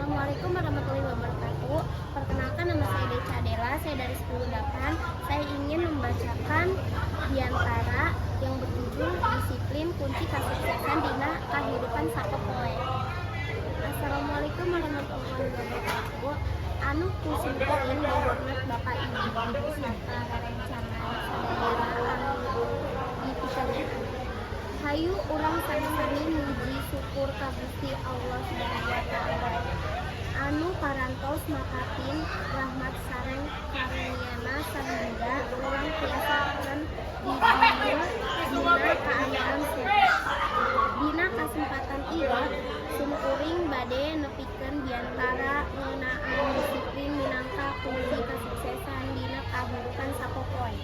Assalamualaikum warahmatullahi wabarakatuh. Perkenalkan, nama saya Deca Adela, saya dari 10-8. Saya ingin membacakan diantara yang berjudul Disiplin Kunci Kasuksesan Dina Kahirupan Sapopoe. Assalamualaikum warahmatullahi wabarakatuh. Anu kusimpulan dihormat Bapak Ibu serta rerencangan sadaya anu dipikareun. Hayu urang sami-sami muji syukur ka Gusti Allah Subhanahu wa taala anu parantos makatin rahmat sareng karunyana sahingga urang tiasakeun dijieun dina kaayaan sehat. Dina kasempatan ieu sumkuring bade nepikeun diantara ngeunaan disiplin minangka kunci kasuksesan dina kahirupan sapopoe.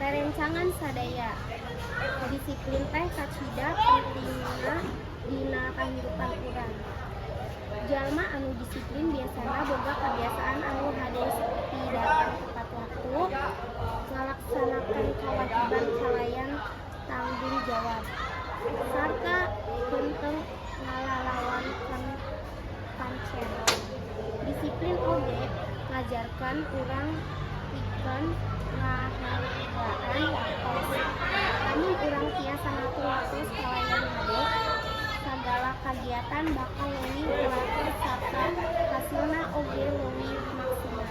Rerencangan sadaya, disiplin teh kacida pentingna dina kahirupan urang. Jalma anu disiplin biasana boga kebiasaan anu hade seperti datang tepat waktu, ngalaksanakan kewajiban kalayan tanggung jawab, sarta henteu ngalalawankeun pancen. Disiplin oge ngajarkan urang pikeun ngahargaan waktos. Namun urang tiasa ngatur waktos kalayan hade, sagala kagiatan bakal leuwih teratur sarta hasilna oge leuwih maksimal.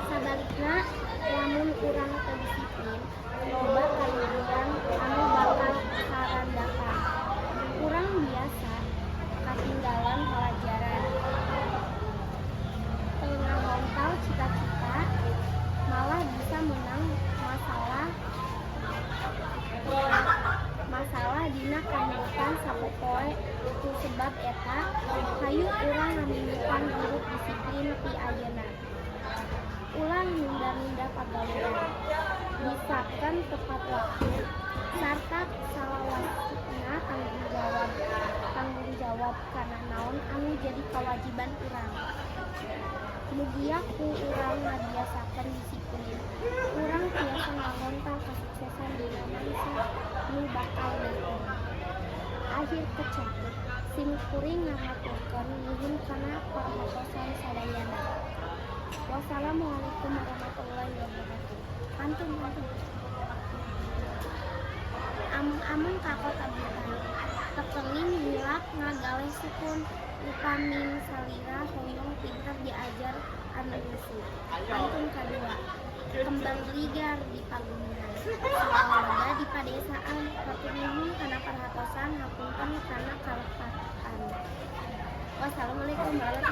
Sabalikna, lamun urang teu disiplin, loba karugian anu bakal karandakan. Urang biasa katinggalan pelajaran, teu ngahontal cita-cita, malah bisa menang masalah dina kahirupan sapopoe. Ku sebab eta, hayu urang ngamimikan hirup disiplin ti ayeuna. Ulang nunda-nunda pagawean, bisakeun tepat waktu, sarta salawasna tanggung jawab kana naon anu jadi kawajiban urang. Mugia ku urang ngabiasakeun disiplin, urang tiasa ngalontal kasuksesan dina mangsa nu bakal datang. Akhir kecatut, simkuring ngahaturkeun nuhun kana parahatosan sadayana. Wassalamualaikum warahmatullahi wabarakatuh. Antun. Amun kakot abitan, tekeling hilap ngagaleh sukun, upamin salira hoyong pintar diajar anu lusu. Antun kadua, kembang ligar di pagunungan, salawaga di padesaan, hatur nuhun kana parahatosan hapunten kana kalepatan. Wassalamualaikum warahmatullahi wabarakatuh.